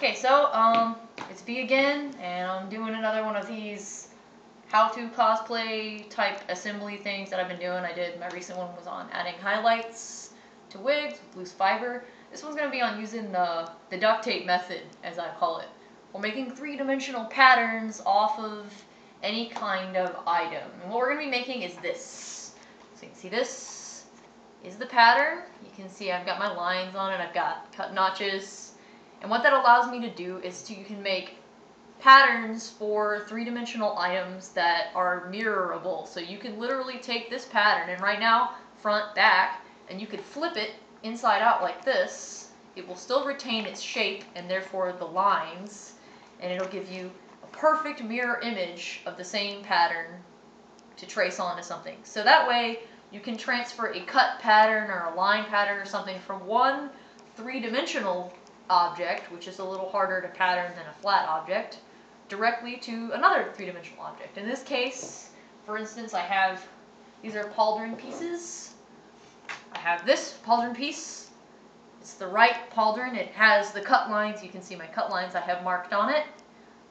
Okay, so it's V again, and I'm doing another one of these how-to cosplay type assembly things that I've been doing. My recent one was on adding highlights to wigs with loose fiber. This one's going to be on using the duct tape method, as I call it. We're making three-dimensional patterns off of any kind of item. And what we're going to be making is this. So you can see this is the pattern. You can see I've got my lines on it. I've got cut notches. And what that allows me to do is you can make patterns for three-dimensional items that are mirrorable. So you can literally take this pattern, and right now, front, back, and you could flip it inside out like this. It will still retain its shape and therefore the lines, and it'll give you a perfect mirror image of the same pattern to trace onto something. So that way you can transfer a cut pattern or a line pattern or something from one three-dimensional object, which is a little harder to pattern than a flat object, directly to another three-dimensional object. In this case, for instance, these are pauldron pieces. I have this pauldron piece. It's the right pauldron. It has the cut lines. You can see my cut lines I have marked on it.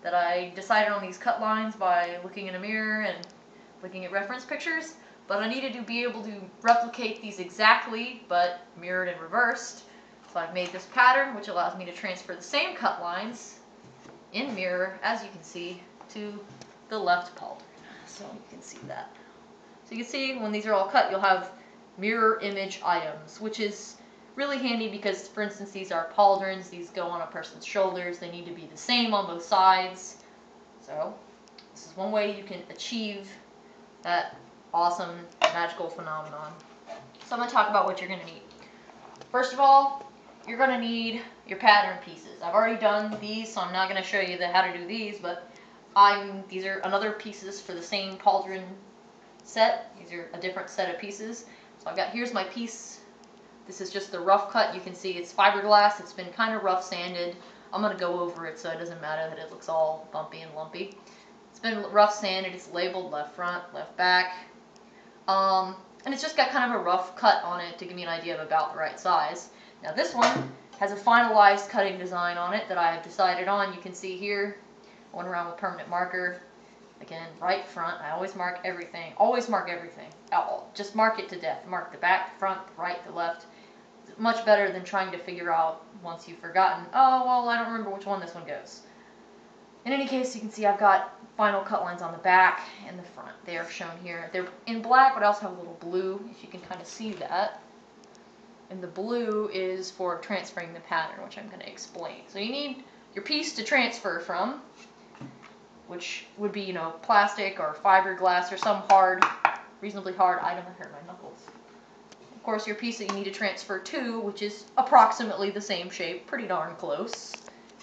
That I decided on these cut lines by looking in a mirror and looking at reference pictures. But I needed to be able to replicate these exactly, but mirrored and reversed. So I've made this pattern, which allows me to transfer the same cut lines in mirror, as you can see, to the left pauldron. So you can see that. So you can see when these are all cut, you'll have mirror image items, which is really handy because, for instance, these are pauldrons. These go on a person's shoulders. They need to be the same on both sides. So this is one way you can achieve that awesome magical phenomenon. So I'm going to talk about what you're going to need. First of all, you're going to need your pattern pieces. I've already done these, so I'm not going to show you how to do these, but these are another pieces for the same pauldron set. These are a different set of pieces. So here's my piece. This is just the rough cut. You can see it's fiberglass. It's been kind of rough sanded. I'm going to go over it so it doesn't matter that it looks all bumpy and lumpy. It's been rough sanded. It's labeled left front, left back. And it's just got kind of a rough cut on it to give me an idea of about the right size. Now this one has a finalized cutting design on it that I have decided on. You can see here, I went around with permanent marker. Again, right front, I always mark everything. Always mark everything. Just mark it to death. Mark the back, the front, the right, the left. It's much better than trying to figure out once you've forgotten, oh, well, I don't remember which one this one goes. In any case, you can see I've got final cut lines on the back and the front. They are shown here. They're in black, but I also have a little blue, if you can kind of see that. And the blue is for transferring the pattern, which I'm going to explain. So you need your piece to transfer from, which would be, plastic or fiberglass or some hard, reasonably hard item. I hurt my knuckles. Of course, your piece that you need to transfer to, which is approximately the same shape, pretty darn close.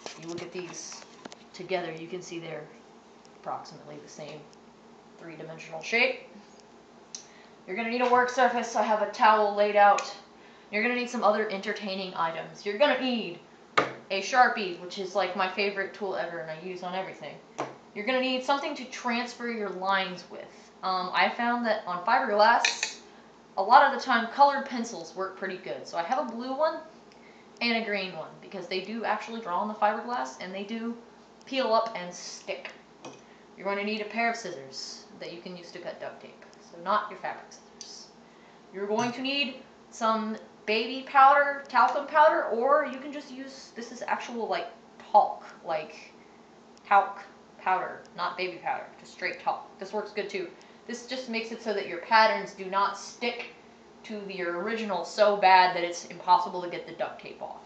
If you look at these together, you can see they're approximately the same three-dimensional shape. You're going to need a work surface. I have a towel laid out. You're going to need some other entertaining items. You're going to need a Sharpie, which is like my favorite tool ever and I use on everything. You're going to need something to transfer your lines with. I found that on fiberglass, a lot of the time colored pencils work pretty good. So I have a blue one and a green one because they do actually draw on the fiberglass and they do peel up and stick. You're going to need a pair of scissors that you can use to cut duct tape. So not your fabric scissors. You're going to need some baby powder, talcum powder, or you can just use, this is actual talc powder, not baby powder, just straight talc. This works good too. This just makes it so that your patterns do not stick to your original so bad that it's impossible to get the duct tape off.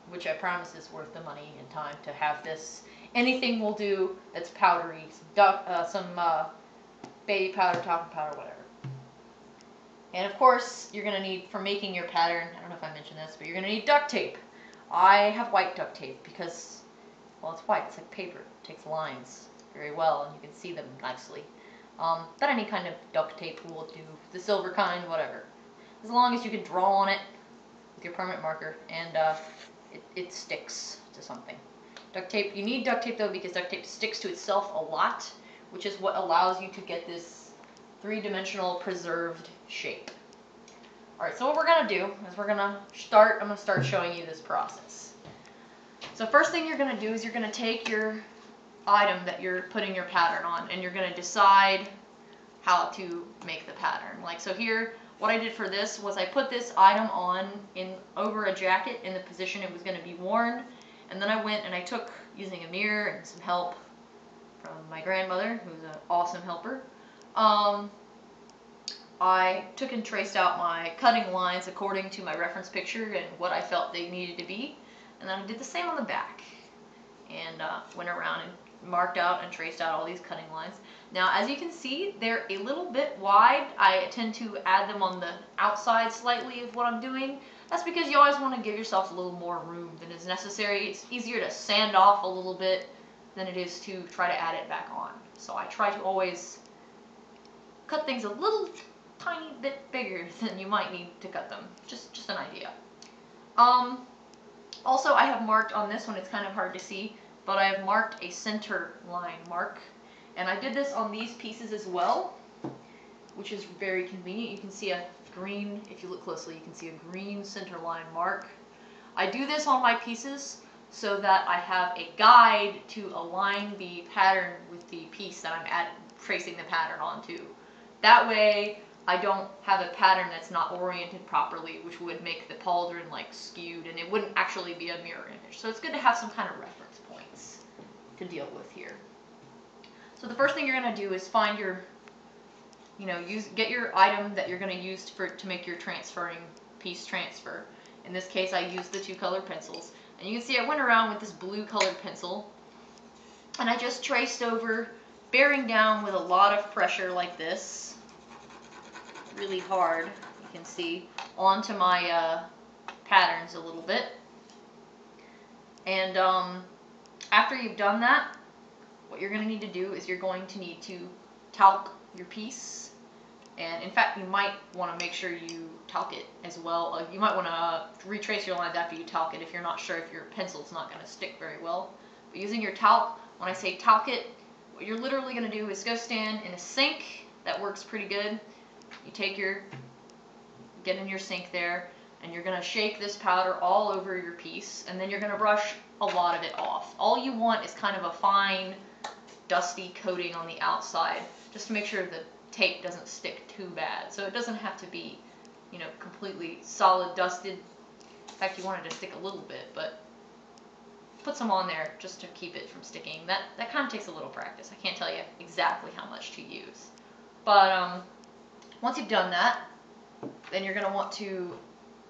Which I promise is worth the money and time to have this. Anything will do that's powdery, some baby powder, talcum powder, whatever. And of course, you're going to need, for making your pattern, I don't know if I mentioned this, but you're going to need duct tape. I have white duct tape because, well, it's white, it's like paper. It takes lines very well and you can see them nicely. But any kind of duct tape will do, the silver kind, whatever. As long as you can draw on it with your permanent marker and it sticks to something. Duct tape, you need duct tape though because duct tape sticks to itself a lot, which is what allows you to get this three-dimensional preserved shape. Alright, so what we're going to do is I'm going to start showing you this process. So first thing you're going to do is you're going to take your item that you're putting your pattern on, and you're going to decide how to make the pattern. Like, so here, what I did for this was I put this item on over a jacket in the position it was going to be worn, and then I went and I took, using a mirror and some help from my grandmother, who's an awesome helper, I took and traced out my cutting lines according to my reference picture and what I felt they needed to be, and then I did the same on the back, and went around and marked out and traced out all these cutting lines. Now, as you can see, they're a little bit wide. I tend to add them on the outside slightly of what I'm doing. That's because you always want to give yourself a little more room than is necessary. It's easier to sand off a little bit than it is to try to add it back on. So I try to always cut things a little tiny bit bigger than you might need to cut them. Just an idea. Also, I have marked on this one, it's kind of hard to see, but I have marked a center line mark. And I did this on these pieces as well, which is very convenient. You can see a green, if you look closely, you can see a green center line mark. I do this on my pieces so that I have a guide to align the pattern with the piece that I'm tracing the pattern onto. That way, I don't have a pattern that's not oriented properly, which would make the pauldron like skewed, and it wouldn't actually be a mirror image. So it's good to have some kind of reference points to deal with here. So the first thing you're going to do is find your, get your item that you're going to use to make your piece transfer. In this case, I used the 2 color pencils. And you can see I went around with this blue colored pencil, and I just traced over, bearing down with a lot of pressure like this, really hard, you can see, onto my patterns a little bit. And after you've done that, what you're going to need to do is you're going to need to talc your piece. And in fact, you might want to make sure you talc it as well. You might want to retrace your lines after you talc it if you're not sure if your pencil's not going to stick very well. But using your talc, when I say talc it, what you're literally going to do is go stand in a sink. That works pretty good. You get in your sink there, and you're going to shake this powder all over your piece, and then you're going to brush a lot of it off. All you want is kind of a fine, dusty coating on the outside, just to make sure the tape doesn't stick too bad. So it doesn't have to be, completely solid dusted. In fact, you want it to stick a little bit, but put some on there just to keep it from sticking. That kind of takes a little practice. I can't tell you exactly how much to use. But once you've done that, then you're going to want to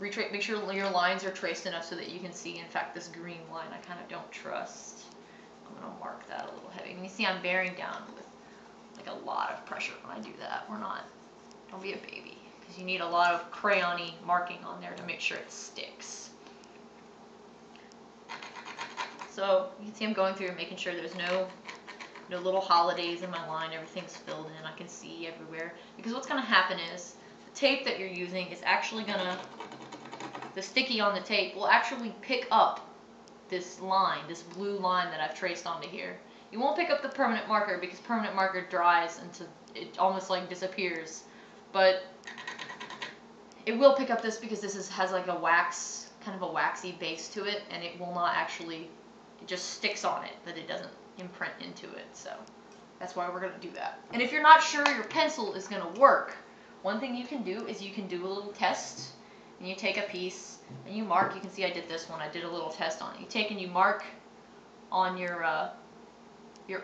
make sure your lines are traced enough so that you can see. In fact, this green line I kind of don't trust. I'm going to mark that a little heavy. And you see I'm bearing down with like a lot of pressure when I do that. Don't be a baby, because you need a lot of crayon-y marking on there to make sure it sticks. So you can see I'm going through and making sure there's no little holidays in my line. Everything's filled in. I can see everywhere. Because what's going to happen is the tape that you're using is actually the sticky on the tape will actually pick up this line, this blue line that I've traced onto here. You won't pick up the permanent marker because permanent marker dries until it almost like disappears. But it will pick up this because this has like a wax, kind of a waxy base to it, and it will not actually, it just sticks on it, but it doesn't imprint into it. So that's why we're going to do that. And if you're not sure your pencil is going to work, one thing you can do is you can do a little test. And you take a piece and you mark. You can see I did this one. I did a little test on it. You take and you mark on your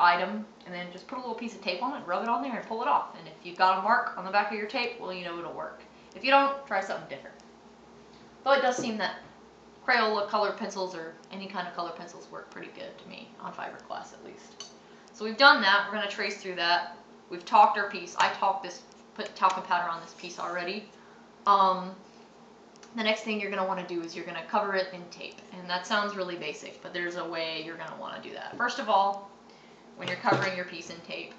item, and then just put a little piece of tape on it, rub it on there, and pull it off. And if you've got a mark on the back of your tape, well, you know it'll work. If you don't, try something different. Though it does seem that Crayola colored pencils or any kind of colored pencils work pretty good to me, on fiberglass at least. So we've done that. We're going to trace through that. We've talked our piece. I put talcum powder on this piece already. The next thing you're going to want to do is you're going to cover it in tape. And that sounds really basic, but there's a way you're going to want to do that. First of all, when you're covering your piece in tape,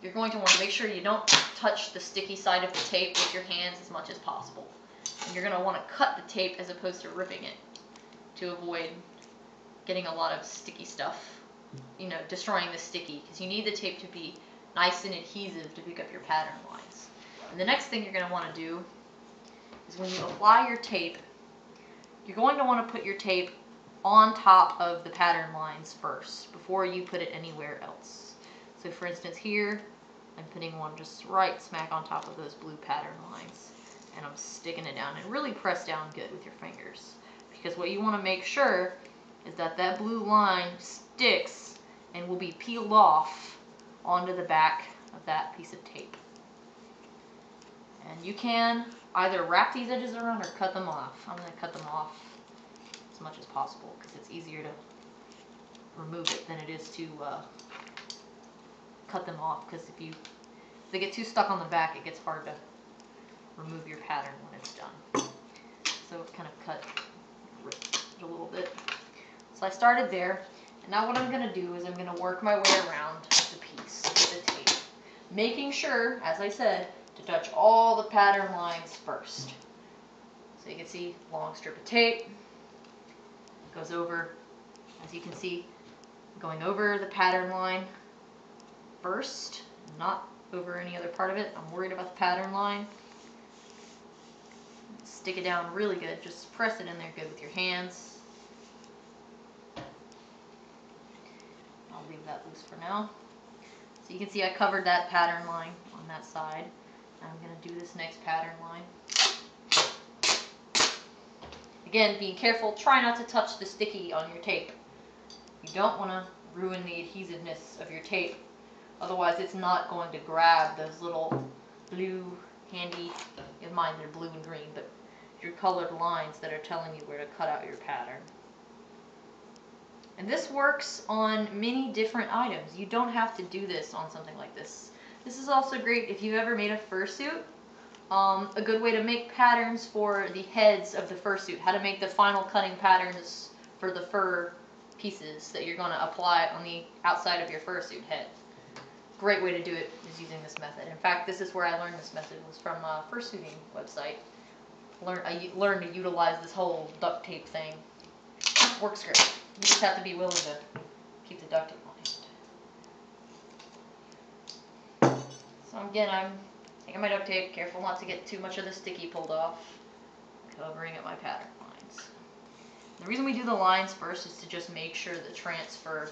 you're going to want to make sure you don't touch the sticky side of the tape with your hands as much as possible. And you're going to want to cut the tape as opposed to ripping it to avoid getting a lot of sticky stuff, destroying the sticky, because you need the tape to be nice and adhesive to pick up your pattern lines. And the next thing you're going to want to do is when you apply your tape, you're going to want to put your tape on top of the pattern lines first before you put it anywhere else. So for instance here, I'm putting one just right smack on top of those blue pattern lines, and I'm sticking it down, and really press down good with your fingers, because what you want to make sure is that that blue line sticks and will be peeled off onto the back of that piece of tape. And you can either wrap these edges around or cut them off. I'm going to cut them off as much as possible because it's easier to remove it than it is to cut them off, because if they get too stuck on the back, it gets hard to remove your pattern when it's done. So kind of cut a little bit. So I started there, and now what I'm going to do is I'm going to work my way around the piece with the tape, making sure, as I said, to touch all the pattern lines first. So you can see, long strip of tape goes over, as you can see, going over the pattern line first, not over any other part of it. I'm worried about the pattern line. Stick it down really good. Just press it in there good with your hands. I'll leave that loose for now. So you can see I covered that pattern line on that side. I'm going to do this next pattern line. Again, being careful, try not to touch the sticky on your tape. You don't want to ruin the adhesiveness of your tape. Otherwise, it's not going to grab those little blue, handy, in mine they're blue and green, but your colored lines that are telling you where to cut out your pattern. And this works on many different items. You don't have to do this on something like this. This is also great if you've ever made a fursuit. A good way to make patterns for the heads of the fursuit, how to make the final cutting patterns for the fur pieces that you're going to apply on the outside of your fursuit head. Great way to do it is using this method. In fact, this is where I learned this method, was from a fursuiting website. I learned to utilize this whole duct tape thing. Works great. You just have to be willing to keep the duct tape on hand. So again, I'm taking my duct tape, careful not to get too much of the sticky pulled off, covering up my pattern lines. The reason we do the lines first is to just make sure the transfer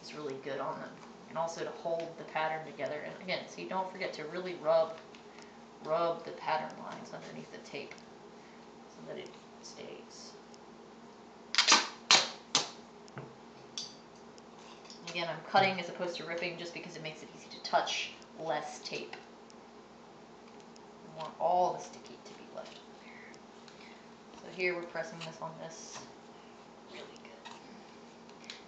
is really good on them, and also to hold the pattern together. And again, so you don't forget to really rub the pattern lines underneath the tape so that it stays. Again, I'm cutting as opposed to ripping just because it makes it easy to touch less tape. I want all the sticky to be left on there. So here we're pressing this on this really good.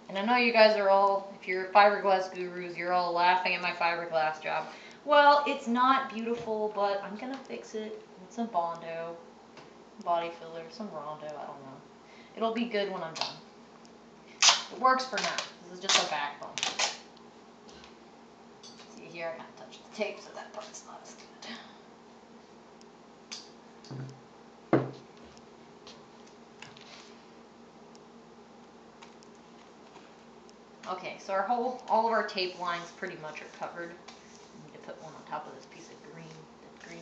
And I know you guys are all, if you're fiberglass gurus, you're all laughing at my fiberglass job. Well, it's not beautiful, but I'm going to fix it with some Bondo, body filler, some Rondo, I don't know. It'll be good when I'm done. It works for now. This is just a backbone. See here, I kind of touched the tape, so that part's not as good. Okay, so all of our tape lines pretty much are covered. I need to put one on top of this piece of green, the green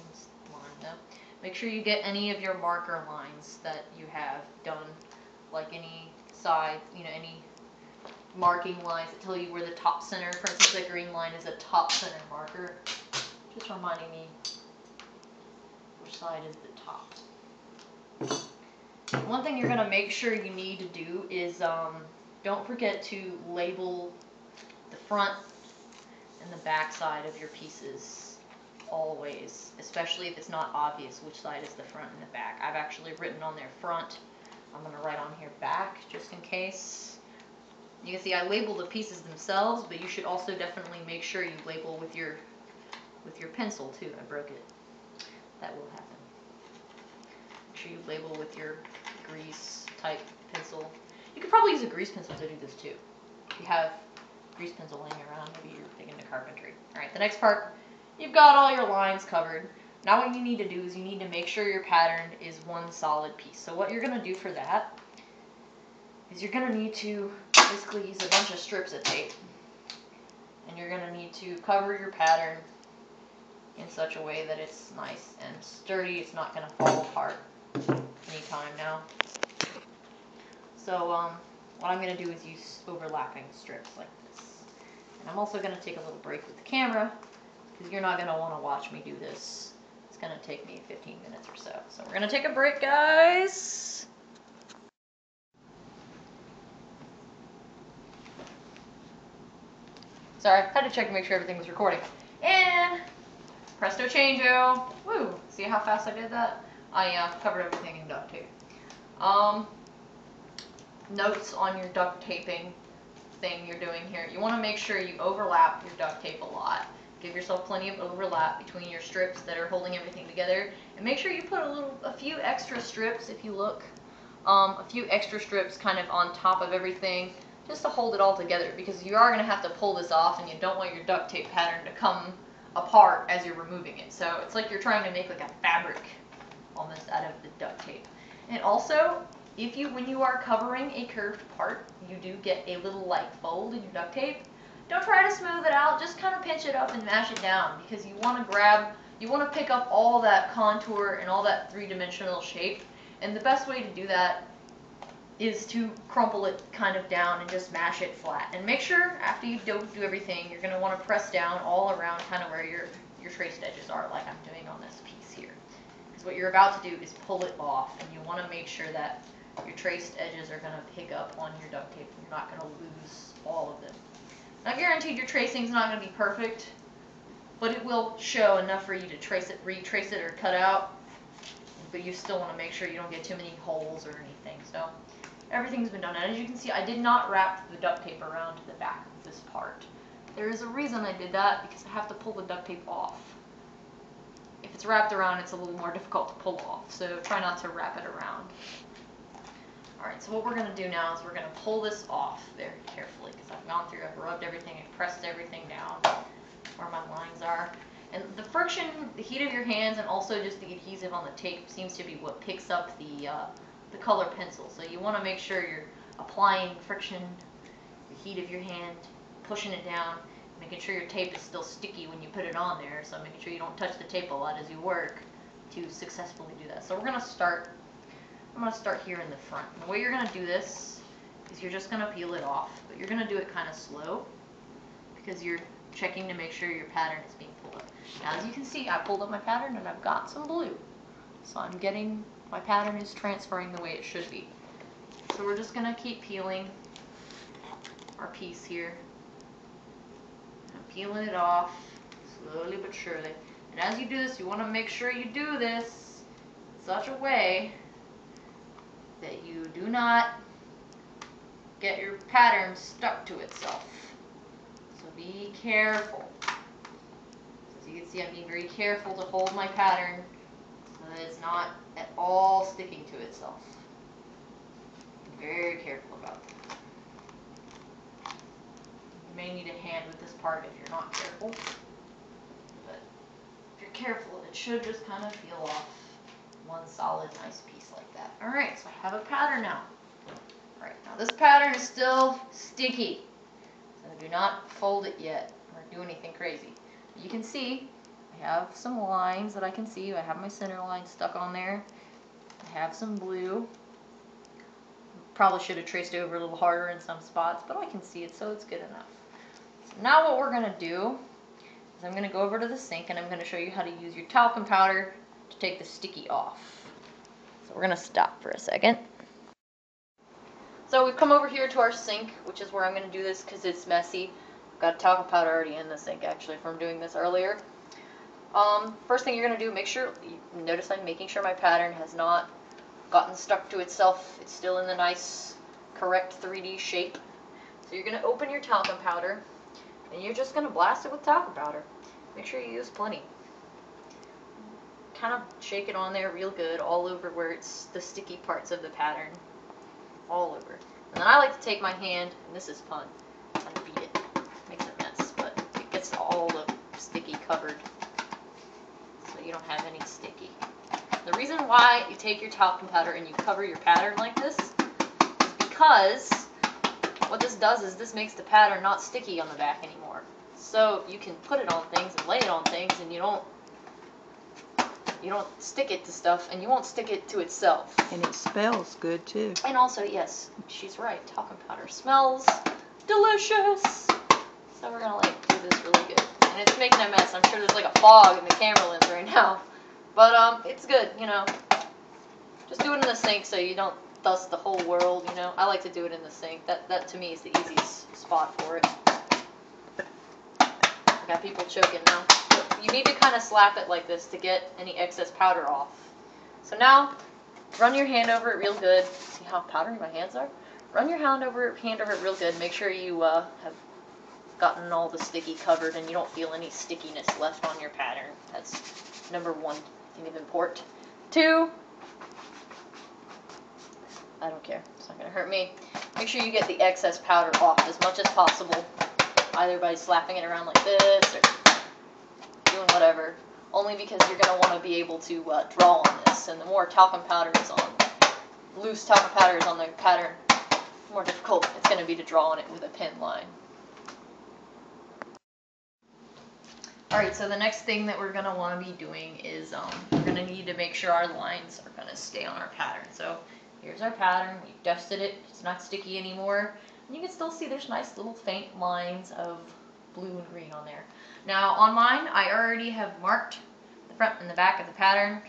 line though. Make sure you get any of your marker lines that you have done, like any side, any marking lines that tell you where the top center, for instance, the green line is a top center marker, just reminding me which side is the top. One thing you're going to make sure you need to do is don't forget to label the front and the back side of your pieces always, especially if it's not obvious which side is the front and the back. I've actually written on there front. I'm going to write on here back just in case. You can see I label the pieces themselves, but you should also definitely make sure you label with your pencil too. I broke it. That will happen. Make sure you label with your grease type pencil. You could probably use a grease pencil to do this too. If you have grease pencil laying around, maybe you're big into carpentry. Alright, the next part, you've got all your lines covered. Now what you need to do is you need to make sure your pattern is one solid piece. So what you're going to do for that is you're going to need to basically use a bunch of strips of tape. And you're going to need to cover your pattern in such a way that it's nice and sturdy. It's not going to fall apart anytime now. So what I'm going to do is use overlapping strips like this. And I'm also going to take a little break with the camera because you're not going to want to watch me do this. It's going to take me 15 minutes or so. So we're going to take a break, guys. Sorry, I had to check to make sure everything was recording. And presto changeo. Woo! See how fast I did that? I covered everything in duct tape. Notes on your duct taping thing you're doing here. You want to make sure you overlap your duct tape a lot. Give yourself plenty of overlap between your strips that are holding everything together, and make sure you put a few extra strips, if you look, a few extra strips kind of on top of everything, just to hold it all together, because you are going to have to pull this off, and you don't want your duct tape pattern to come apart as you're removing it. So it's like you're trying to make like a fabric almost out of the duct tape. And also, when you are covering a curved part, you do get a little like fold in your duct tape. Don't try to smooth it out, just kind of pinch it up and mash it down, because you want to pick up all that contour and all that three-dimensional shape. And the best way to do that is to crumple it kind of down and just mash it flat. And make sure after you do everything, you're going to want to press down all around kind of where your traced edges are, like I'm doing on this piece here. Because what you're about to do is pull it off, and you want to make sure that your traced edges are going to pick up on your duct tape, and you're not going to lose all of them. Now, guaranteed your tracing is not going to be perfect, but it will show enough for you to retrace it or cut out. But you still want to make sure you don't get too many holes or anything. So everything's been done. And as you can see, I did not wrap the duct tape around to the back of this part. There is a reason I did that, because I have to pull the duct tape off. If it's wrapped around, it's a little more difficult to pull off. So try not to wrap it around. Alright, so what we're going to do now is we're going to pull this off very carefully, because I've gone through, I've rubbed everything, I've pressed everything down where my lines are. And the friction, the heat of your hands, and also just the adhesive on the tape seems to be what picks up the color pencil. So you want to make sure you're applying friction, the heat of your hand, pushing it down, making sure your tape is still sticky when you put it on there, so making sure you don't touch the tape a lot as you work to successfully do that. So we're going to start. I'm going to start here in the front. And the way you're going to do this is you're just going to peel it off, but you're going to do it kind of slow because you're checking to make sure your pattern is being pulled up. Now, as you can see, I pulled up my pattern and I've got some blue. So my pattern is transferring the way it should be. So we're just going to keep peeling our piece here. I'm peeling it off slowly but surely. And as you do this, you want to make sure you do this in such a way that you do not get your pattern stuck to itself. So be careful. So as you can see, I'm being very careful to hold my pattern so that it's not at all sticking to itself. Be very careful about that. You may need a hand with this part if you're not careful. But if you're careful, it should just kind of peel off one solid nice piece like that. Alright, so I have a pattern now. Alright, now this pattern is still sticky. So do not fold it yet or do anything crazy. You can see I have some lines that I can see. I have my center line stuck on there. I have some blue. Probably should have traced over a little harder in some spots, but I can see it, so it's good enough. So now what we're going to do is I'm going to go over to the sink and I'm going to show you how to use your talcum powder to take the sticky off. So we're going to stop for a second. So we've come over here to our sink, which is where I'm going to do this because it's messy. I've got talcum powder already in the sink actually from doing this earlier. First thing you're going to do, notice I'm making sure my pattern has not gotten stuck to itself. It's still in the nice, correct 3D shape. So you're going to open your talcum powder and you're just going to blast it with talcum powder. Make sure you use plenty. Kind of shake it on there real good all over where it's the sticky parts of the pattern. All over. And then I like to take my hand, and this is fun, and beat it. Makes a mess, but it gets all the sticky covered so you don't have any sticky. The reason why you take your talcum powder and you cover your pattern like this is because what this does is this makes the pattern not sticky on the back anymore. So you can put it on things and lay it on things and you don't You don't stick it to stuff, and you won't stick it to itself. And it smells good too. And also, yes, she's right. Talcum powder smells delicious. So we're gonna like do this really good. And it's making a mess. I'm sure there's like a fog in the camera lens right now. But it's good, you know. Just do it in the sink so you don't dust the whole world, you know. I like to do it in the sink. That to me is the easiest spot for it. I got people choking now. So you need to kind of slap it like this to get any excess powder off. So now, run your hand over it real good. See how powdery my hands are? Run your hand over it real good. Make sure you have gotten all the sticky covered and you don't feel any stickiness left on your pattern. That's number one thing of import. 2, I don't care. It's not going to hurt me. Make sure you get the excess powder off as much as possible, either by slapping it around like this or doing whatever. Only because you're going to want to be able to draw on this, and the more talcum powder is on, loose talcum powder is on the pattern, the more difficult it's going to be to draw on it with a pen line. Alright, so the next thing that we're going to want to be doing is we're going to need to make sure our lines are going to stay on our pattern. So here's our pattern. We've dusted it. It's not sticky anymore. And you can still see there's nice little faint lines of blue and green on there. Now on mine, I already have marked the front and the back of the pattern,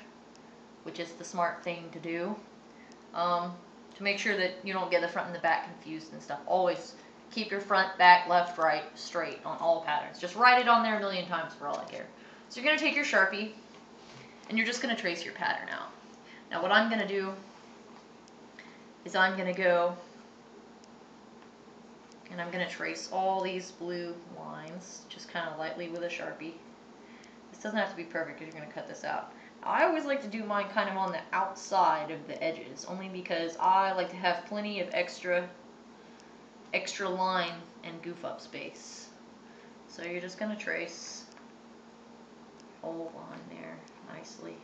which is the smart thing to do. To make sure that you don't get the front and the back confused and stuff. Always keep your front, back, left, right, straight on all patterns. Just write it on there a million times for all I care. So you're going to take your Sharpie, and you're just going to trace your pattern out. Now what I'm going to do is I'm going to go and I'm going to trace all these blue lines just kind of lightly with a Sharpie. This doesn't have to be perfect because you're going to cut this out. I always like to do mine kind of on the outside of the edges, only because I like to have plenty of extra line and goof up space. So you're just going to trace a whole line there nicely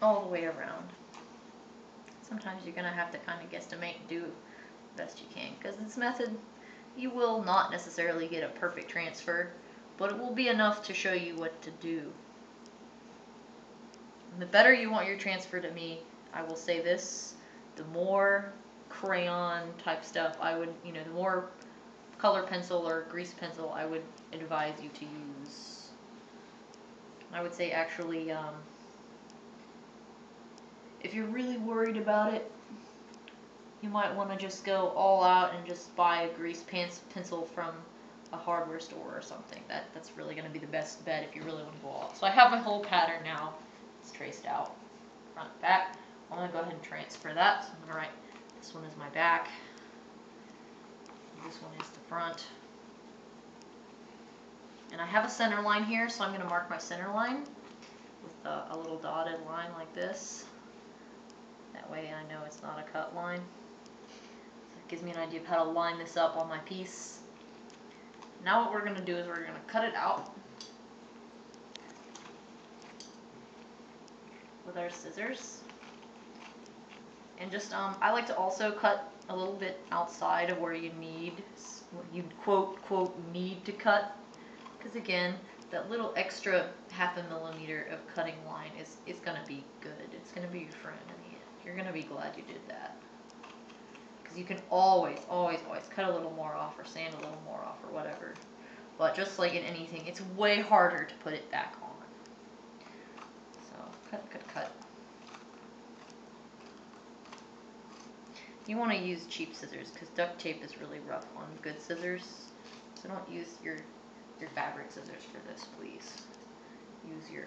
all the way around. Sometimes you're going to have to kind of guesstimate and do the best you can, because this method you will not necessarily get a perfect transfer, but it will be enough to show you what to do. And the better you want your transfer to me, I will say this, the more crayon type stuff I would, the more color pencil or grease pencil I would advise you to use. I would say actually, if you're really worried about it, you might want to just go all out and just buy a grease pencil from a hardware store or something. That's really going to be the best bet if you really want to go all out. So I have my whole pattern now. It's traced out, front, back. I'm going to go ahead and transfer that. So I'm going to write, this one is my back, this one is the front. And I have a center line here, so I'm going to mark my center line with a little dotted line like this. That way I know it's not a cut line. So it gives me an idea of how to line this up on my piece. Now what we're going to do is we're going to cut it out with our scissors. And just, I like to also cut a little bit outside of where you quote need to cut. Because again, that little extra ½ millimeter of cutting line is going to be good. It's going to be your friend in the end. You're going to be glad you did that. Because you can always cut a little more off or sand a little more off or whatever. But just like in anything, it's way harder to put it back on. So, cut. You want to use cheap scissors because duct tape is really rough on good scissors. So don't use your fabric scissors for this, please. Use your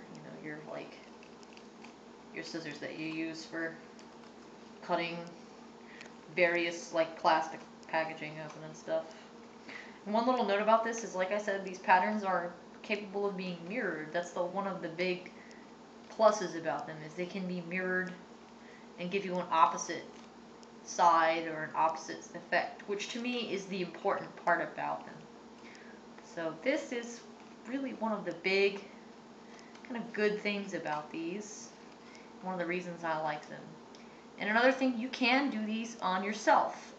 scissors that you use for cutting various like plastic packaging open and stuff. And one little note about this is, like I said, these patterns are capable of being mirrored. That's one of the big pluses about them, is they can be mirrored and give you an opposite side or an opposite effect, which to me is the important part about them. So this is really one of the big kind of good things about these. One of the reasons I like them. And another thing, you can do these on yourself.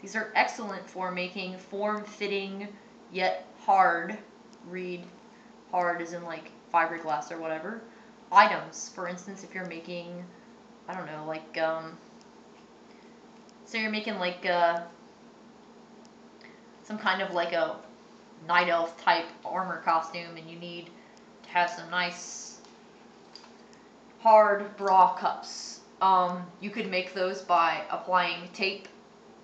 These are excellent for making form-fitting yet hard. Read hard as in like fiberglass or whatever, items. For instance, if you're making, I don't know, like, say you're making like some kind of like a night elf type armor costume, and you need to have some nice hard bra cups. You could make those by applying tape.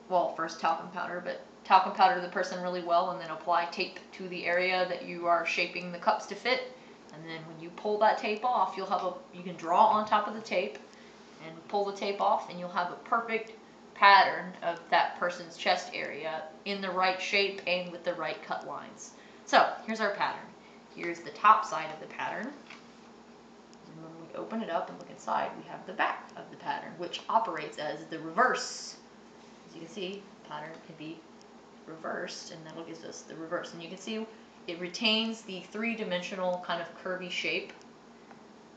Well, first talcum powder, but talcum powder the person really well, and then apply tape to the area that you are shaping the cups to fit. And then when you pull that tape off, you can draw on top of the tape and pull the tape off, and you'll have a perfect pattern of that person's chest area in the right shape and with the right cut lines. So here's our pattern. Here's the top side of the pattern. And when we open it up and look inside, we have the back of the pattern, which operates as the reverse. As you can see, the pattern can be reversed, and that gives us the reverse. And you can see it retains the three-dimensional kind of curvy shape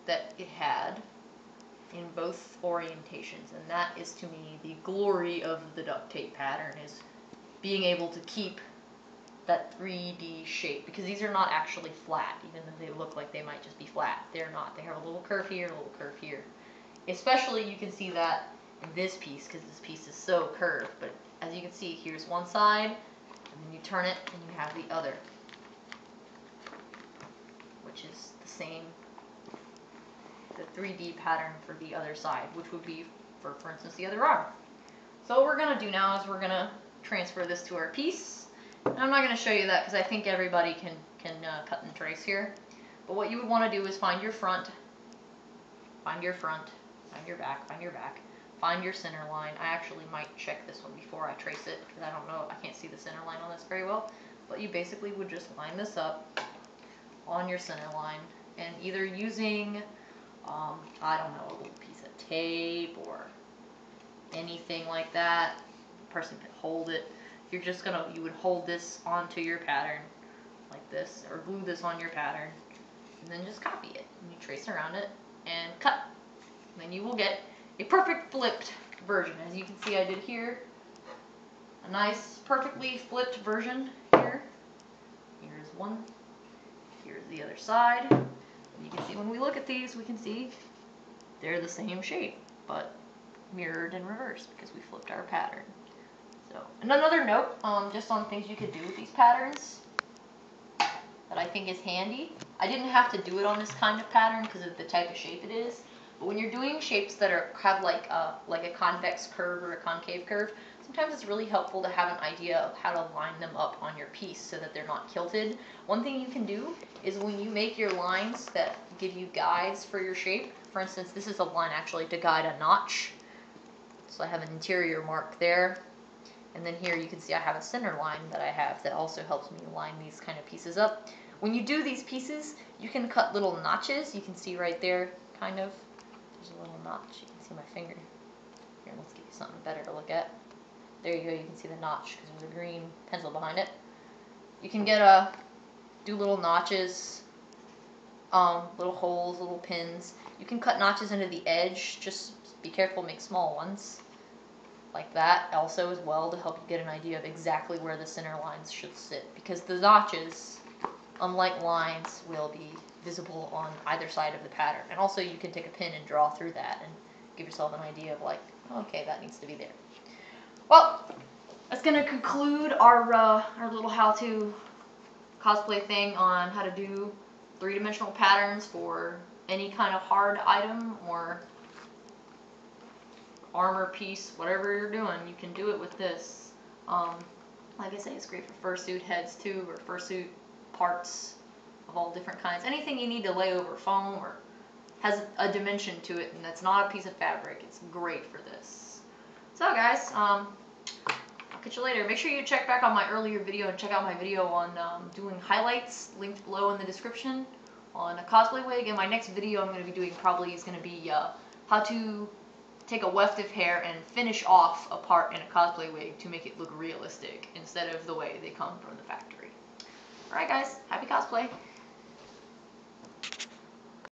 that it had in both orientations, and that is to me the glory of the duct tape pattern, is being able to keep that 3D shape, because these are not actually flat, even though they look like they might just be flat. They're not. They have a little curve here, a little curve here. Especially you can see that in this piece, because this piece is so curved. But as you can see, here's one side, and then you turn it and you have the other, which is the same, the 3D pattern for the other side, which would be for instance, the other arm. So what we're going to do now is we're going to transfer this to our piece. And I'm not going to show you that because I think everybody can cut and trace here. But what you would want to do is find your front, find your front, find your back, find your back, find your center line. I actually might check this one before I trace it, because I don't know, I can't see the center line on this very well. But you basically would just line this up on your center line, and either using I don't know, a little piece of tape or anything like that. The person can hold it. You're just you would hold this onto your pattern like this, or glue this on your pattern, and then just copy it. And you trace around it and cut. And then you will get a perfect flipped version. As you can see, I did here a nice, perfectly flipped version here. Here's one. Here's the other side. You can see when we look at these, we can see they're the same shape, but mirrored in reverse because we flipped our pattern. So, and another note, just on things you could do with these patterns that I think is handy. I didn't have to do it on this kind of pattern because of the type of shape it is. But when you're doing shapes that have like a convex curve or a concave curve, sometimes it's really helpful to have an idea of how to line them up on your piece so that they're not kilted. One thing you can do is when you make your lines that give you guides for your shape, for instance, this is a line actually to guide a notch. So I have an interior mark there. And then here you can see I have a center line that I have that also helps me line these kind of pieces up. When you do these pieces, you can cut little notches. You can see right there, kind of. There's a little notch. You can see my finger. Here, let's give you something better to look at. There you go. You can see the notch because there's a green pencil behind it. You can do little notches, little holes, little pins. You can cut notches into the edge. Just be careful, make small ones. Like that also as well, to help you get an idea of exactly where the center lines should sit. Because the notches, unlike lines, will be visible on either side of the pattern. And also you can take a pin and draw through that and give yourself an idea of like, okay, that needs to be there. Well, that's going to conclude our little how-to cosplay thing on how to do three-dimensional patterns for any kind of hard item or armor piece, whatever you're doing, you can do it with this. Like I say, it's great for fursuit heads too, or fursuit parts of all different kinds. Anything you need to lay over foam or has a dimension to it and that's not a piece of fabric, it's great for this. So guys, I'll catch you later. Make sure you check back on my earlier video and check out my video on doing highlights, linked below in the description, on a cosplay wig. And my next video I'm going to be doing probably is going to be how to take a weft of hair and finish off a part in a cosplay wig to make it look realistic instead of the way they come from the factory. Alright guys, happy cosplay!